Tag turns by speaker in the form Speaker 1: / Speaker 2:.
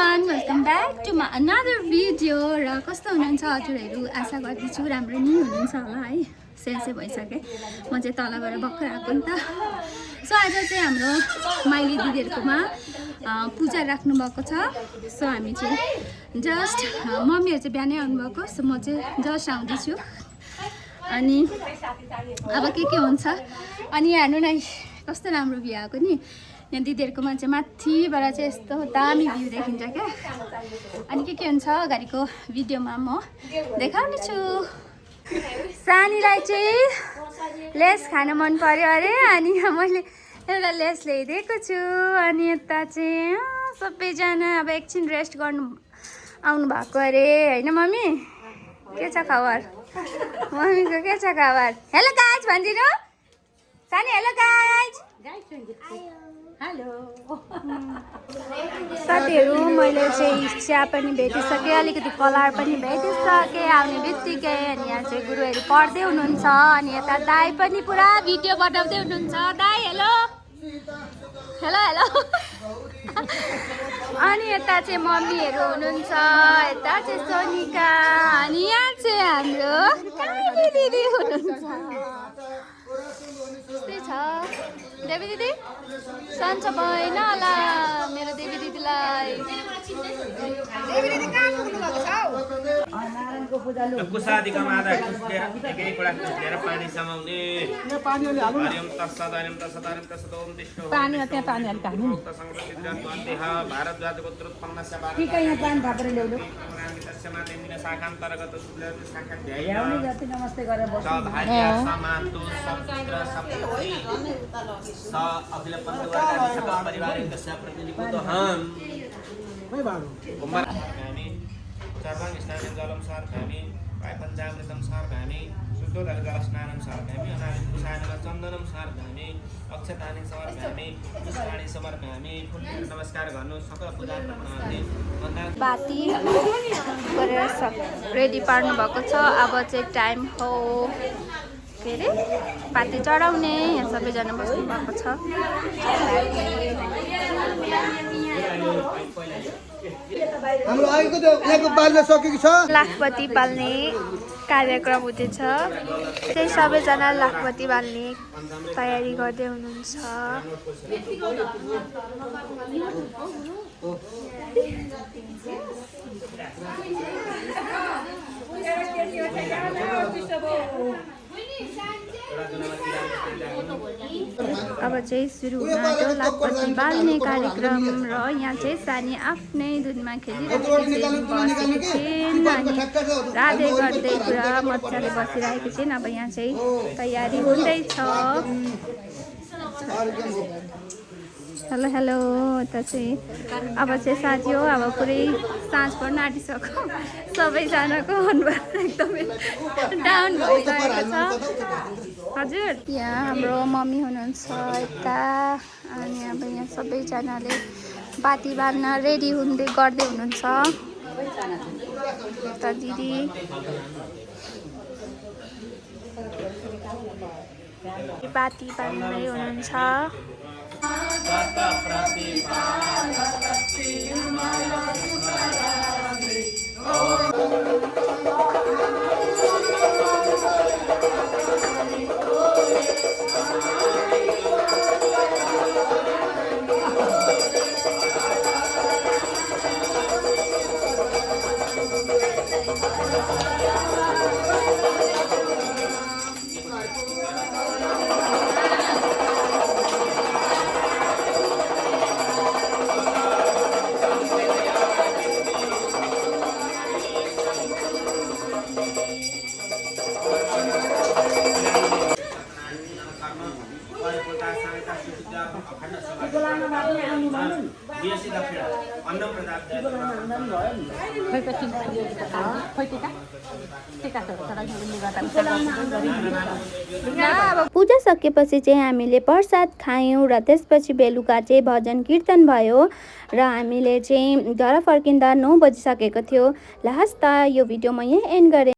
Speaker 1: everyone, welcome back to my another video. र कस्तो हुनुहुन्छ हजुरहरू? आशा गर्दछु राम्रो नै हुनुहुन्छ होला है। सेन्से भइसके म चाहिँ तल गएर भर्खर आएको नि त। सो आज चाहिँ हाम्रो माइली दिदीहरुकोमा पूजा राख्नु भएको छ। सो हामी चाहिँ जस्ट मम्मीहरु चाहिँ बिहानै आउनु भएको, सो म चाहिँ जस्ट आउँदैछु। अनि अब के हुन्छ अनि हेर्नु न कस्तो राम्रो भ्यू आएको नि। यहाँ दिदीहरुकोमा चाहिँ माथिबाट चाहिँ यस्तो दामी भ्यू देखिन्छ क्या। अनि के हुन्छ अगाडिको भिडियोमा म देखाउने छु। सानीलाई चाहिँ लेस खान मन पर्यो अरे, अनि मैले एउटा लेस ल्याइदिएको छु। अनि यता चाहिँ सबैजना अब एकछिन रेस्ट गर्नु आउनु भएको अरे हैन मम्मी? के छ खबर? मम्मीको के छ खबर? हेलो गाइज भनिदिनु। सानी हेलो गाइज। हेलो साथीहरू, मैले चाहिँ चिया पनि भेटिसकेँ, अलिकति कलर पनि भेटिसकेँ आउने बित्तिकै। अनि यहाँ चाहिँ गुरुहरू पढ्दै हुनुहुन्छ, अनि यता दाई पनि पुरा भिडियो बनाउँदै हुनुहुन्छ। दाई हेलो हेलो हेलो। अनि यता चाहिँ मम्मीहरू हुनुहुन्छ, यता चाहिँ सोनिका, अनि यहाँ चाहिँ हाम्रो काली दिदी हुनुहुन्छ। त्यस्तै छ देवी दिदी। सन्चो भएन होला मेरो देवी दिदीलाई। देवी दिदी कहाँ पुग्नु भएको छ? नारायणको पूजा लु कुसादिका मादा खुस्लेर एकै कुरा खुस्लेर पानी समाउने। यो पानी अलि हाल्नु न। हरिम तस्सदारिम तस्सदारिम तस्सदोम दिष्टो। पानी त्यहाँ पानी अलि हाल्नु न। तसंगसिद्धान्त अन्तेहा भारत जातको उत्पन्नस्य बार। ठीक है, यहाँ पानी थापेर ल्याउनु। तस्य मातेन्दिन शाखान्तर्गत सुलेर शाखा ध्याय। ल्याउने जति नमस्ते गरेर बस्नु। सब भाग्य समान्तु सपुत्र सपुत्री स अखिल पन्तवर्ग सकल परिवारको प्रतिनिधिको त हम मै बारो कुमार हामी चारबाङ स्नान जलम सार हामी पाय पञ्चामृतम सार हामी शुद्ध जल स्नानम सार हामी अनादित कुसायन चन्दनम सार हामी अक्षतानि समर हामी पुष्पाणि समर हामी फुल नमस्कार गर्नु सकल पूजा गर्ने बाती गरेर सब रेडी पार्नु भएको छ। अब चाहिँ टाइम हो के अरे पाती चढाउने। यहाँ सबैजना बस्नु भएको छ।
Speaker 2: हाम्रो आएको त्यो यहाँको पाल्न सकेको छ।
Speaker 1: लाखपति पाल्ने कार्यक्रम हुँदैछ, त्यही सबैजना लाखपति पाल्ने तयारी गर्दै हुनुहुन्छ। अब चाहिँ सुरु हुन आँट्यो लाखपति बाल्ने कार्यक्रम। र यहाँ चाहिँ सानी आफ्नै दुधमा खेलिरहेको छिन्, अनि राधे गर्दै पुरा मजाले बसिरहेको छिन्। अब यहाँ चाहिँ तयारी हुँदैछ। Hello hello. यता चाहिँ अब चाहिँ साथी हो, अब पुरै साँझ पर्न आँटिसक्यो। सबैजनाको अनुहार एकदमै डाउन भइसकेको छ। हजुर यहाँ हाम्रो मम्मी हुनुहुन्छ यता, अनि अब यहाँ सबैजनाले बाती बाल्न रेडी हुँदै गर्दै हुनुहुन्छ। यता दिदी बाती बाल्दै हुनुहुन्छ। पूजा सकेपछि चाहिँ हामीले प्रसाद खायौँ र त्यसपछि बेलुका चाहिँ भजन कीर्तन भयो र हामीले चाहिँ घर फर्किँदा 9 बजिसकेको थियो। लास्ट यो भिडियो म यही एन्ड गरेँ।